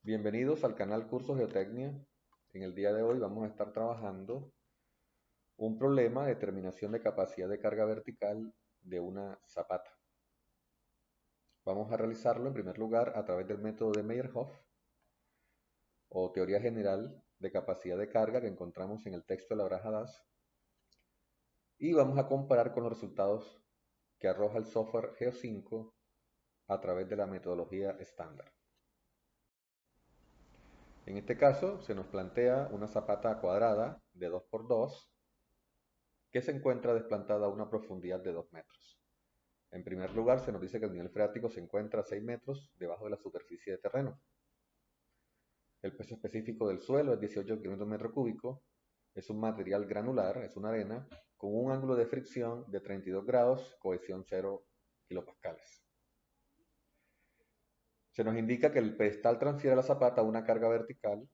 Bienvenidos al canal Curso Geotecnia. En el día de hoy vamos a estar trabajando un problema de determinación de capacidad de carga vertical de una zapata. Vamos a realizarlo en primer lugar a través del método de Meyerhof o teoría general de capacidad de carga que encontramos en el texto de la Baraja Das, y vamos a comparar con los resultados que arroja el software Geo5 a través de la metodología estándar. En este caso se nos plantea una zapata cuadrada de 2 por 2 que se encuentra desplantada a una profundidad de 2 metros. En primer lugar, se nos dice que el nivel freático se encuentra a 6 metros debajo de la superficie de terreno. El peso específico del suelo es 18 kg metro cúbico. Es un material granular, es una arena, con un ángulo de fricción de 32 grados, cohesión 0 kilopascales. Se nos indica que el pedestal transfiere a la zapata una carga vertical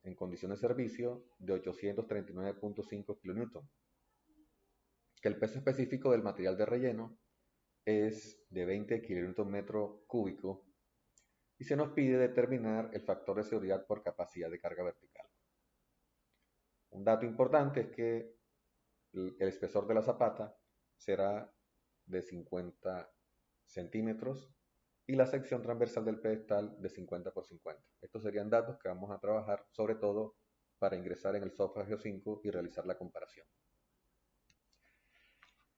en condiciones de servicio de 839.5 kN, que el peso específico del material de relleno es de 20 kN metro cúbico y se nos pide determinar el factor de seguridad por capacidad de carga vertical. Un dato importante es que el espesor de la zapata será de 50 centímetros y la sección transversal del pedestal de 50 por 50. Estos serían datos que vamos a trabajar sobre todo para ingresar en el software Geo5 y realizar la comparación.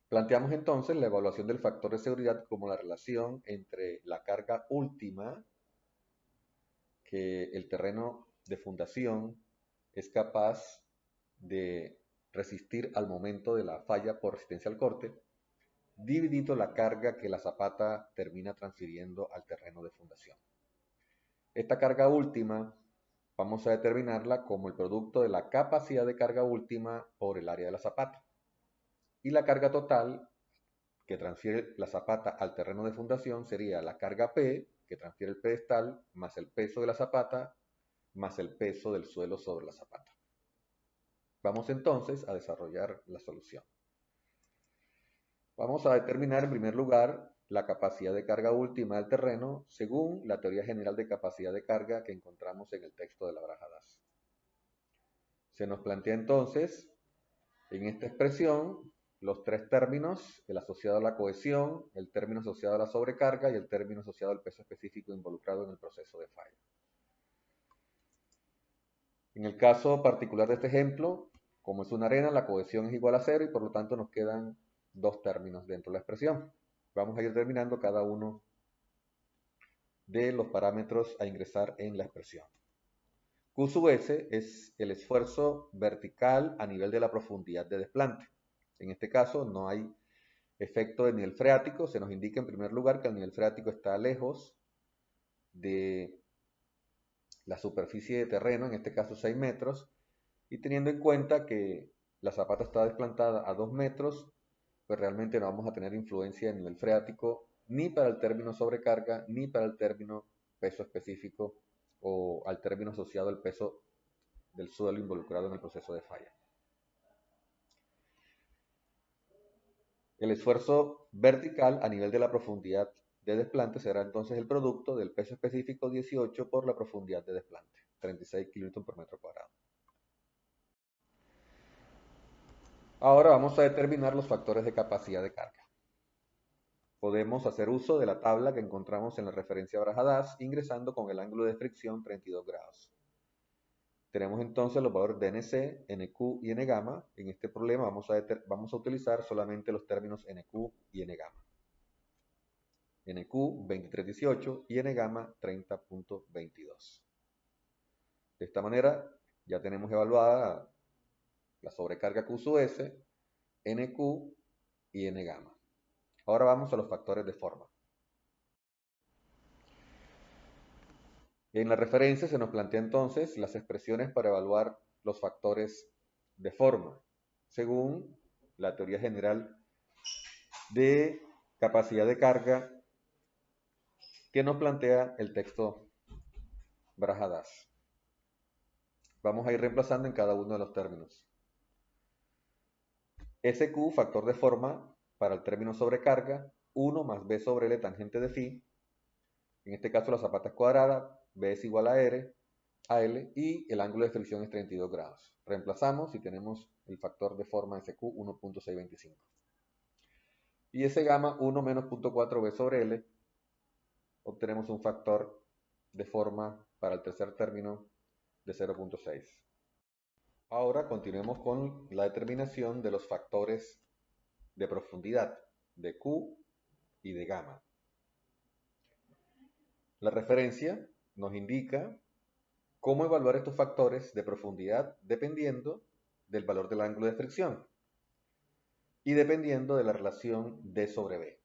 Planteamos entonces la evaluación del factor de seguridad como la relación entre la carga última que el terreno de fundación es capaz de resistir al momento de la falla por resistencia al corte, dividido la carga que la zapata termina transfiriendo al terreno de fundación. Esta carga última vamos a determinarla como el producto de la capacidad de carga última por el área de la zapata. Y la carga total que transfiere la zapata al terreno de fundación sería la carga P, que transfiere el pedestal, más el peso de la zapata, más el peso del suelo sobre la zapata. Vamos entonces a desarrollar la solución. Vamos a determinar en primer lugar la capacidad de carga última del terreno según la teoría general de capacidad de carga que encontramos en el texto de la Baraja Das. Se nos plantea entonces en esta expresión los tres términos, el asociado a la cohesión, el término asociado a la sobrecarga y el término asociado al peso específico involucrado en el proceso de falla. En el caso particular de este ejemplo, como es una arena, la cohesión es igual a 0 y por lo tanto nos quedan dos términos dentro de la expresión. Vamos a ir determinando cada uno de los parámetros a ingresar en la expresión. Q sub S es el esfuerzo vertical a nivel de la profundidad de desplante. En este caso no hay efecto de nivel freático. Se nos indica en primer lugar que el nivel freático está lejos de la superficie de terreno, en este caso 6 metros, y teniendo en cuenta que la zapata está desplantada a 2 metros, pues realmente no vamos a tener influencia de nivel freático ni para el término sobrecarga ni para el término peso específico o al término asociado al peso del suelo involucrado en el proceso de falla. El esfuerzo vertical a nivel de la profundidad de desplante será entonces el producto del peso específico 18 por la profundidad de desplante, 36 kN por metro cuadrado. Ahora vamos a determinar los factores de capacidad de carga. Podemos hacer uso de la tabla que encontramos en la referencia Baraja Das ingresando con el ángulo de fricción 32 grados. Tenemos entonces los valores de NC, NQ y N gamma. En este problema vamos a utilizar solamente los términos NQ y N gamma. NQ 2318 y N gamma 30.22. De esta manera ya tenemos evaluada la sobrecarga Q sub S, NQ y N gamma. Ahora vamos a los factores de forma. En la referencia se nos plantea entonces las expresiones para evaluar los factores de forma, según la teoría general de capacidad de carga que nos plantea el texto Baraja Das. Vamos a ir reemplazando en cada uno de los términos. SQ, factor de forma, para el término sobrecarga, 1 más B sobre L tangente de phi. En este caso la zapata es cuadrada, B es igual a L y el ángulo de fricción es 32 grados. Reemplazamos y tenemos el factor de forma SQ 1.625. Y ese gamma 1 menos 0.4B sobre L, obtenemos un factor de forma para el tercer término de 0.6. Ahora continuemos con la determinación de los factores de profundidad de Q y de gamma. La referencia nos indica cómo evaluar estos factores de profundidad dependiendo del valor del ángulo de fricción y dependiendo de la relación D sobre B.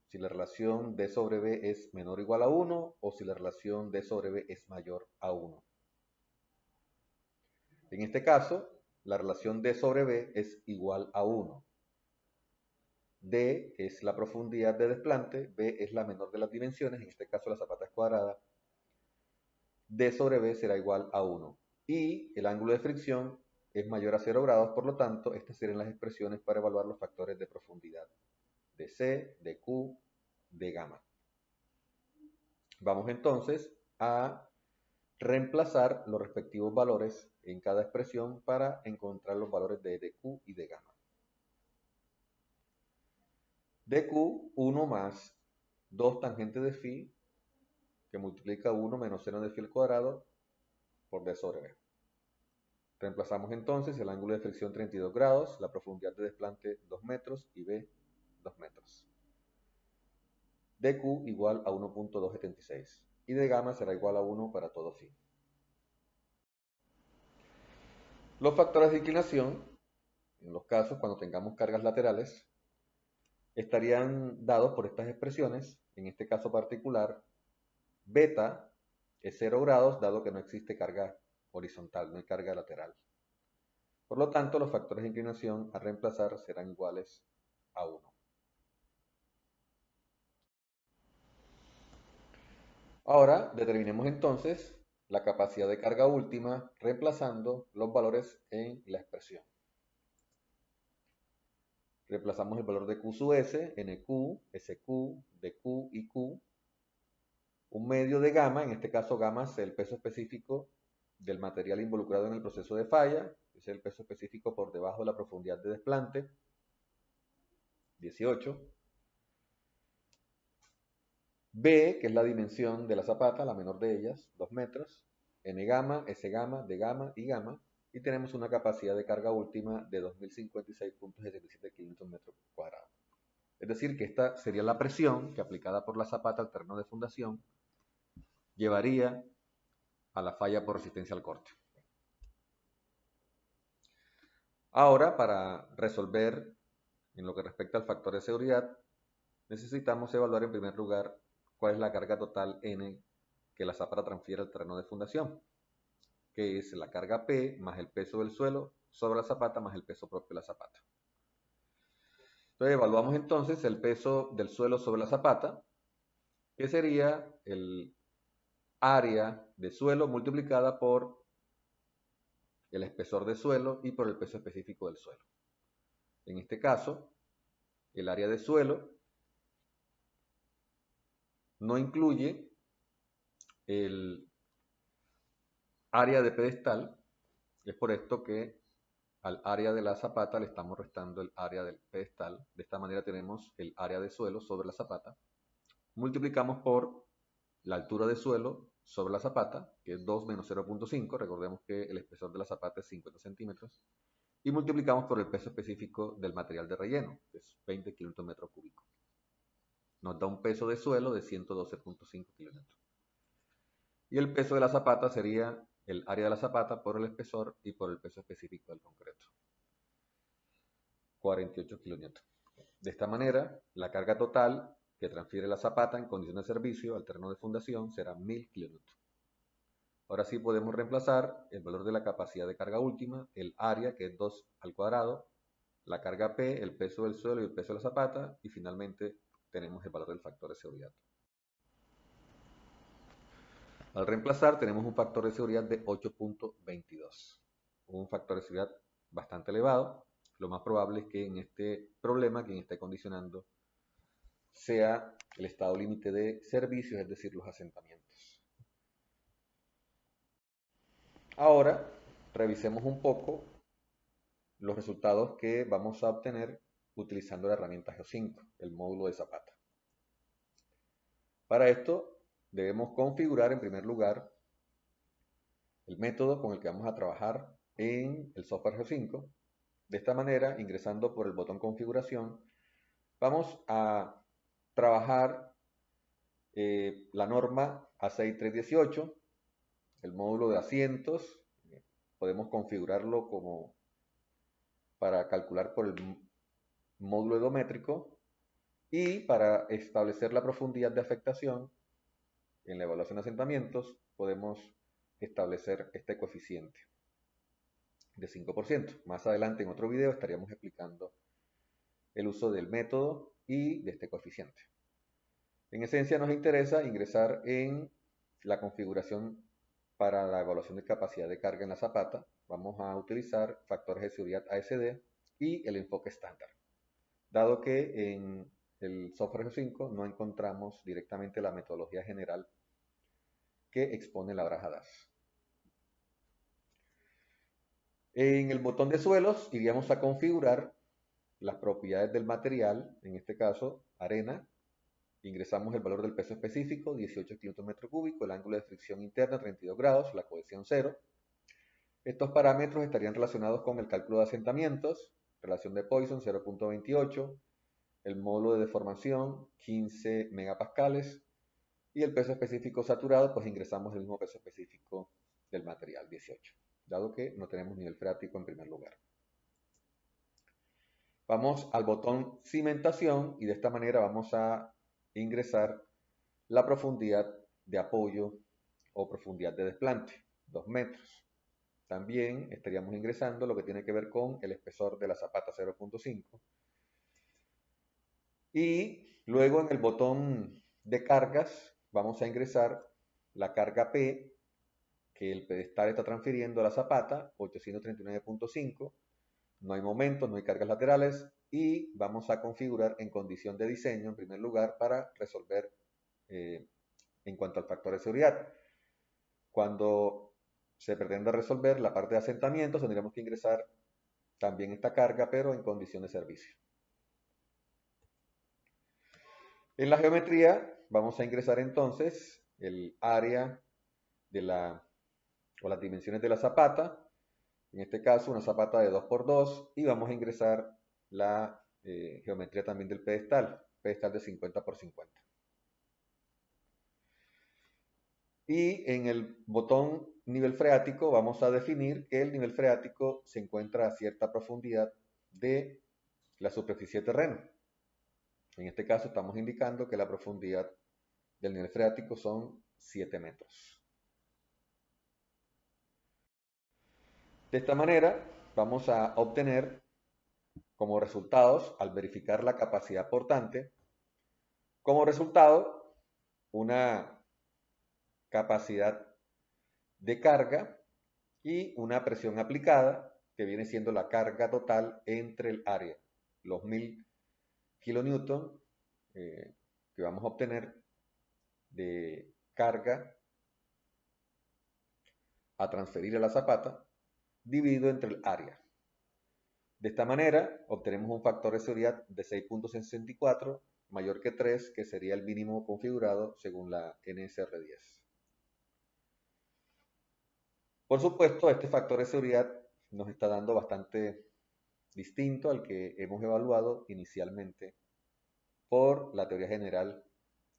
Si la relación D sobre B es menor o igual a 1 o si la relación D sobre B es mayor a 1. En este caso, la relación D sobre B es igual a 1. D es la profundidad de desplante, B es la menor de las dimensiones, en este caso la zapata es cuadrada. D sobre B será igual a 1. Y el ángulo de fricción es mayor a 0 grados, por lo tanto, estas serían las expresiones para evaluar los factores de profundidad de C, de Q, de gamma. Vamos entonces a reemplazar los respectivos valores en cada expresión para encontrar los valores de Q y de gamma. dq 1 más 2 tangente de phi, que multiplica 1 menos seno de phi al cuadrado por d sobre b. Reemplazamos entonces el ángulo de fricción 32 grados, la profundidad de desplante 2 metros y b 2 metros. dq igual a 1.276 y de gamma será igual a 1 para todo phi. Los factores de inclinación, en los casos cuando tengamos cargas laterales, estarían dados por estas expresiones. En este caso particular, beta es 0 grados, dado que no existe carga horizontal, no hay carga lateral. Por lo tanto, los factores de inclinación a reemplazar serán iguales a 1. Ahora, determinemos entonces la capacidad de carga última reemplazando los valores en la expresión. Reemplazamos el valor de Q sub S, NQ, SQ, DQ y Q. Un medio de gamma, en este caso gamma es el peso específico del material involucrado en el proceso de falla, es el peso específico por debajo de la profundidad de desplante, 18. B, que es la dimensión de la zapata, la menor de ellas, 2 metros, N gamma, S gamma, D gamma y gamma, y tenemos una capacidad de carga última de 2056.77 kN metros cuadrados. Es decir, que esta sería la presión que aplicada por la zapata al terreno de fundación llevaría a la falla por resistencia al corte. Ahora, para resolver en lo que respecta al factor de seguridad, necesitamos evaluar en primer lugar cuál es la carga total N que la zapata transfiere al terreno de fundación, que es la carga P más el peso del suelo sobre la zapata más el peso propio de la zapata. Entonces evaluamos entonces el peso del suelo sobre la zapata, que sería el área de suelo multiplicada por el espesor de suelo y por el peso específico del suelo. En este caso, el área de suelo no incluye el área de pedestal, es por esto que al área de la zapata le estamos restando el área del pedestal. De esta manera tenemos el área de suelo sobre la zapata. Multiplicamos por la altura de suelo sobre la zapata, que es 2 menos 0.5. Recordemos que el espesor de la zapata es 50 centímetros. Y multiplicamos por el peso específico del material de relleno, que es 20 kN metro cúbico. Nos da un peso de suelo de 112.5 kN. Y el peso de la zapata sería el área de la zapata por el espesor y por el peso específico del concreto. 48 kN. De esta manera, la carga total que transfiere la zapata en condición de servicio al terreno de fundación será 1000 kN. Ahora sí podemos reemplazar el valor de la capacidad de carga última, el área, que es 2 al cuadrado, la carga P, el peso del suelo y el peso de la zapata, y finalmente tenemos el valor del factor de seguridad. Al reemplazar tenemos un factor de seguridad de 8.22, un factor de seguridad bastante elevado. Lo más probable es que en este problema quien esté condicionando sea el estado límite de servicios, es decir, los asentamientos. Ahora, revisemos un poco los resultados que vamos a obtener utilizando la herramienta Geo5, el módulo de Zapata. Para esto, debemos configurar en primer lugar el método con el que vamos a trabajar en el software Geo5. De esta manera, ingresando por el botón configuración, vamos a trabajar la norma A6318, el módulo de asientos. Podemos configurarlo como para calcular por el módulo edométrico y para establecer la profundidad de afectación en la evaluación de asentamientos podemos establecer este coeficiente de 5%. Más adelante en otro video estaríamos explicando el uso del método y de este coeficiente. En esencia nos interesa ingresar en la configuración para la evaluación de capacidad de carga en la zapata. Vamos a utilizar factores de seguridad ASD y el enfoque estándar, dado que en el software Geo5 no encontramos directamente la metodología general que expone la baraja DAS. En el botón de suelos iríamos a configurar las propiedades del material, en este caso arena. Ingresamos el valor del peso específico, 18 kilómetros metro cúbico, el ángulo de fricción interna, 32 grados, la cohesión 0. Estos parámetros estarían relacionados con el cálculo de asentamientos, relación de Poisson 0.28, el módulo de deformación 15 megapascales y el peso específico saturado, pues ingresamos el mismo peso específico del material, 18, dado que no tenemos nivel freático en primer lugar. Vamos al botón cimentación y de esta manera vamos a ingresar la profundidad de apoyo o profundidad de desplante, 2 metros. También estaríamos ingresando lo que tiene que ver con el espesor de la zapata, 0.5. Y luego en el botón de cargas vamos a ingresar la carga P que el pedestal está transfiriendo a la zapata, 839.5. No hay momentos, no hay cargas laterales y vamos a configurar en condición de diseño en primer lugar para resolver en cuanto al factor de seguridad. Cuando se pretenda resolver la parte de asentamientos, tendríamos que ingresar también esta carga, pero en condición de servicio. En la geometría vamos a ingresar entonces el área de o las dimensiones de la zapata, en este caso una zapata de 2×2, y vamos a ingresar la geometría también del pedestal de 50×50. Y en el botón nivel freático vamos a definir que el nivel freático se encuentra a cierta profundidad de la superficie de terreno. En este caso estamos indicando que la profundidad del nivel freático son 7 metros. De esta manera vamos a obtener como resultados, al verificar la capacidad portante, como resultado una capacidad de carga y una presión aplicada, que viene siendo la carga total entre el área, los 1000 kilonewton que vamos a obtener de carga a transferir a la zapata, dividido entre el área. De esta manera, obtenemos un factor de seguridad de 6.64, mayor que 3, que sería el mínimo configurado según la NSR10. Por supuesto, este factor de seguridad nos está dando bastante distinto al que hemos evaluado inicialmente por la teoría general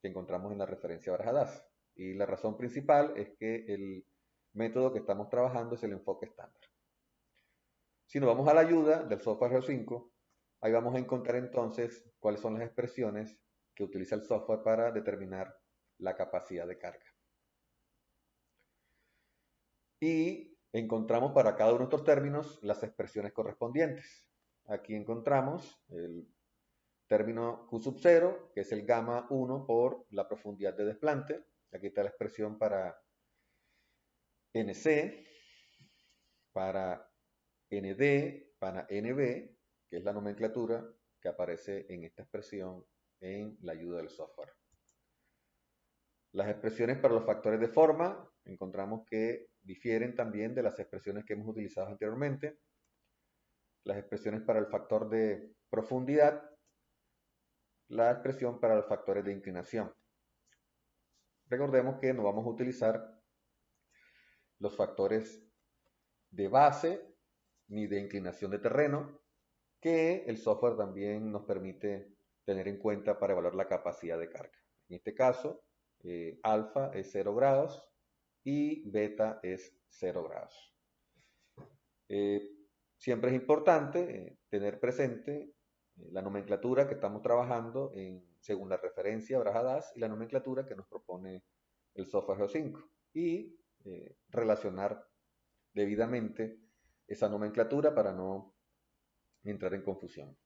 que encontramos en la referencia Baraja DAS. Y la razón principal es que el método que estamos trabajando es el enfoque estándar. Si nos vamos a la ayuda del software Geo5, ahí vamos a encontrar entonces cuáles son las expresiones que utiliza el software para determinar la capacidad de carga. Y encontramos para cada uno de estos términos las expresiones correspondientes. Aquí encontramos el término Q sub 0, que es el gamma 1 por la profundidad de desplante. Aquí está la expresión para NC, para ND, para NB, que es la nomenclatura que aparece en esta expresión en la ayuda del software. Las expresiones para los factores de forma, encontramos que difieren también de las expresiones que hemos utilizado anteriormente. Las expresiones para el factor de profundidad, la expresión para los factores de inclinación. Recordemos que no vamos a utilizar los factores de base ni de inclinación de terreno, que el software también nos permite tener en cuenta para evaluar la capacidad de carga. En este caso, alfa es 0 grados y beta es 0 grados. Siempre es importante tener presente la nomenclatura que estamos trabajando según la referencia Braja-DAS y la nomenclatura que nos propone el software Geo5 y relacionar debidamente esa nomenclatura para no entrar en confusión.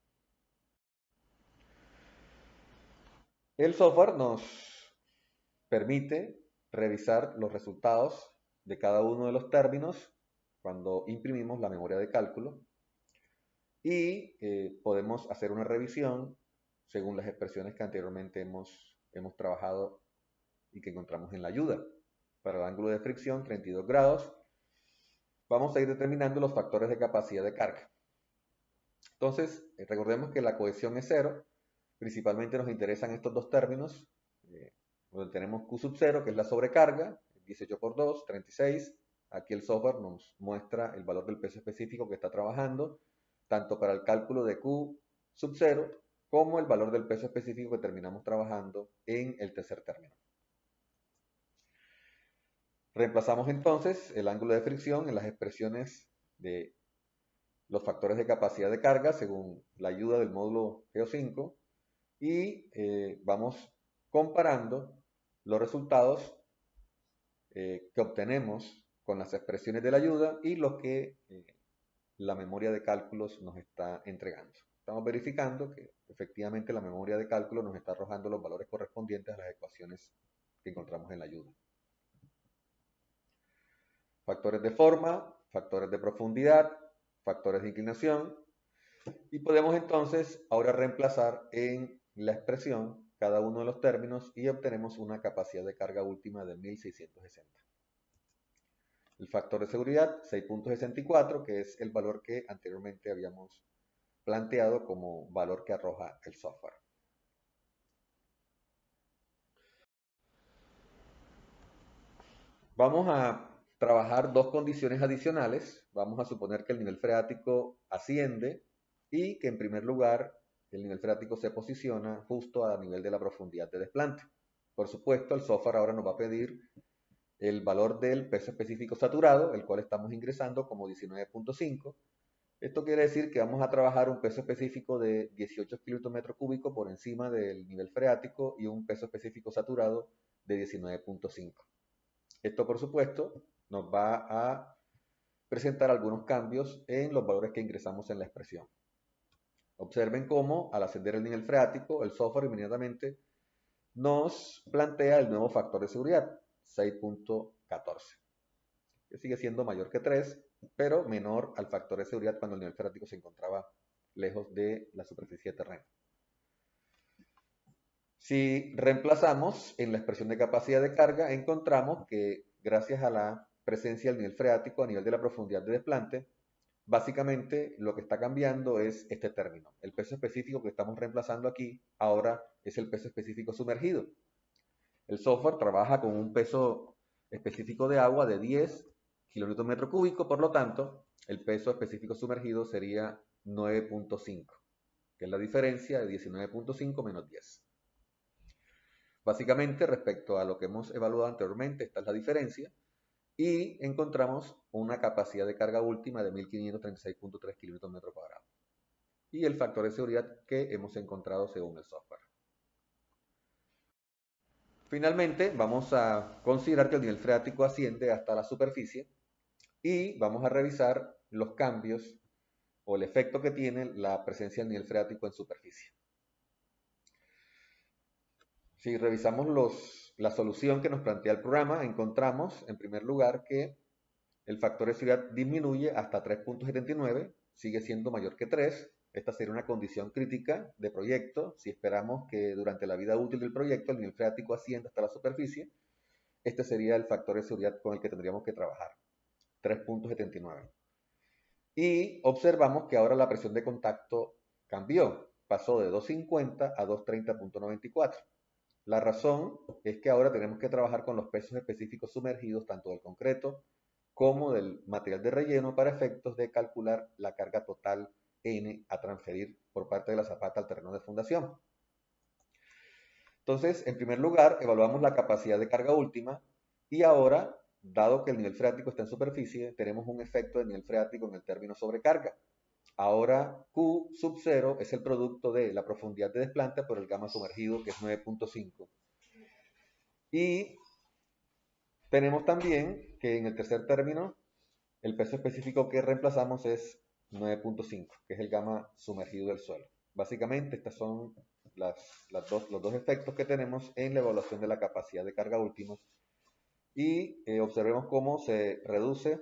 El software nos permite revisar los resultados de cada uno de los términos cuando imprimimos la memoria de cálculo y podemos hacer una revisión según las expresiones que anteriormente hemos trabajado y que encontramos en la ayuda. Para el ángulo de fricción, 32 grados, vamos a ir determinando los factores de capacidad de carga. Entonces, recordemos que la cohesión es 0. Principalmente nos interesan estos dos términos, donde tenemos Q sub 0, que es la sobrecarga, 18 por 2, 36. Aquí el software nos muestra el valor del peso específico que está trabajando, tanto para el cálculo de Q sub 0, como el valor del peso específico que terminamos trabajando en el tercer término. Reemplazamos entonces el ángulo de fricción en las expresiones de los factores de capacidad de carga según la ayuda del módulo Geo5 y vamos comparando los resultados que obtenemos con las expresiones de la ayuda y los que la memoria de cálculos nos está entregando. Estamos verificando que efectivamente la memoria de cálculo nos está arrojando los valores correspondientes a las ecuaciones que encontramos en la ayuda. Factores de forma, factores de profundidad, factores de inclinación, y podemos entonces ahora reemplazar en la expresión cada uno de los términos y obtenemos una capacidad de carga última de 1660. El factor de seguridad, 6.64, que es el valor que anteriormente habíamos planteado como valor que arroja el software. Vamos a trabajar dos condiciones adicionales. Vamos a suponer que el nivel freático asciende y que en primer lugar el nivel freático se posiciona justo a nivel de la profundidad de desplante. Por supuesto, el software ahora nos va a pedir el valor del peso específico saturado, el cual estamos ingresando como 19.5. Esto quiere decir que vamos a trabajar un peso específico de 18 kN/m³ por encima del nivel freático y un peso específico saturado de 19.5. Esto, por supuesto, nos va a presentar algunos cambios en los valores que ingresamos en la expresión. Observen cómo al ascender el nivel freático, el software inmediatamente nos plantea el nuevo factor de seguridad, 6.14, que sigue siendo mayor que 3, pero menor al factor de seguridad cuando el nivel freático se encontraba lejos de la superficie de terreno. Si reemplazamos en la expresión de capacidad de carga, encontramos que gracias a la presencia del nivel freático a nivel de la profundidad de desplante, básicamente lo que está cambiando es este término. El peso específico que estamos reemplazando aquí ahora es el peso específico sumergido. El software trabaja con un peso específico de agua de 10 kN/m³, por lo tanto, el peso específico sumergido sería 9.5, que es la diferencia de 19.5 menos 10. Básicamente, respecto a lo que hemos evaluado anteriormente, esta es la diferencia, y encontramos una capacidad de carga última de 1536.3 kN/m², y el factor de seguridad que hemos encontrado según el software. Finalmente, vamos a considerar que el nivel freático asciende hasta la superficie y vamos a revisar los cambios o el efecto que tiene la presencia del nivel freático en superficie. Si revisamos la solución que nos plantea el programa, encontramos en primer lugar que el factor de seguridad disminuye hasta 3.79, sigue siendo mayor que 3. Esta sería una condición crítica de proyecto. Si esperamos que durante la vida útil del proyecto el nivel freático ascienda hasta la superficie, este sería el factor de seguridad con el que tendríamos que trabajar. 3.79. Y observamos que ahora la presión de contacto cambió, pasó de 250 a 230.94. La razón es que ahora tenemos que trabajar con los pesos específicos sumergidos, tanto del concreto como del material de relleno, para efectos de calcular la carga total N a transferir por parte de la zapata al terreno de fundación. Entonces, en primer lugar, evaluamos la capacidad de carga última y ahora, dado que el nivel freático está en superficie, tenemos un efecto de nivel freático en el término sobrecarga. Ahora Q sub 0 es el producto de la profundidad de desplante por el gamma sumergido, que es 9.5. Y tenemos también que en el tercer término, el peso específico que reemplazamos es 9.5, que es el gamma sumergido del suelo. Básicamente, estos son los dos efectos que tenemos en la evaluación de la capacidad de carga última. Y observemos cómo se reduce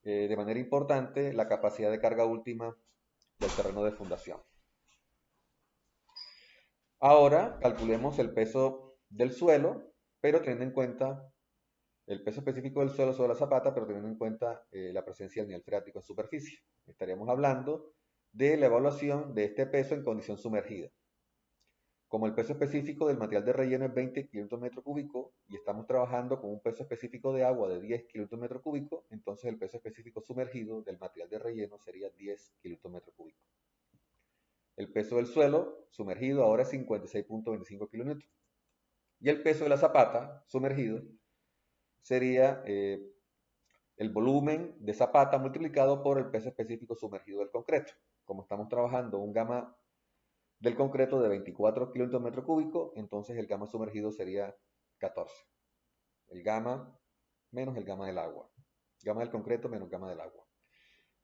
de manera importante la capacidad de carga última del terreno de fundación. Ahora calculemos el peso del suelo, pero teniendo en cuenta el peso específico del suelo sobre la zapata, pero teniendo en cuenta la presencia del nivel freático en superficie. Estaríamos hablando de la evaluación de este peso en condición sumergida. Como el peso específico del material de relleno es 20 kilómetros metro cúbico y estamos trabajando con un peso específico de agua de 10 kilómetros metro cúbico, entonces el peso específico sumergido del material de relleno sería 10 kilómetros metro cúbico. El peso del suelo sumergido ahora es 56.25 kilómetros. Y el peso de la zapata sumergido sería el volumen de zapata multiplicado por el peso específico sumergido del concreto. Como estamos trabajando un gamma del concreto de 24 kilómetros metro cúbico, entonces el gamma sumergido sería 14. El gamma menos el gamma del agua. Gamma del concreto menos gamma del agua.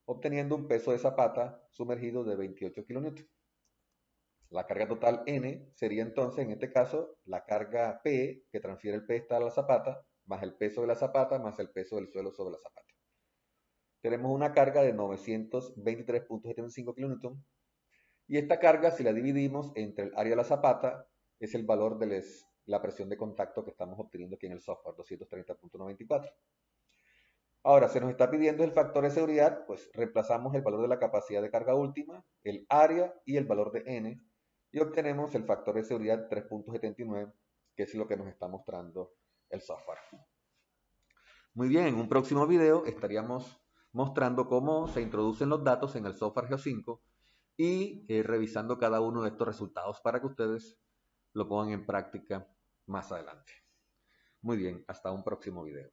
Obteniendo un peso de zapata sumergido de 28 kilómetros. La carga total N sería entonces, en este caso, la carga P, que transfiere el P a la zapata, más el peso de la zapata, más el peso del suelo sobre la zapata. Tenemos una carga de 923.75 kilómetros. Y esta carga, si la dividimos entre el área de la zapata, es el valor de la presión de contacto que estamos obteniendo aquí en el software, 230.94. Ahora, se nos está pidiendo el factor de seguridad, pues reemplazamos el valor de la capacidad de carga última, el área y el valor de N, y obtenemos el factor de seguridad 3.79, que es lo que nos está mostrando el software. Muy bien, en un próximo video estaríamos mostrando cómo se introducen los datos en el software Geo5 y revisando cada uno de estos resultados para que ustedes lo pongan en práctica más adelante. Muy bien, hasta un próximo video.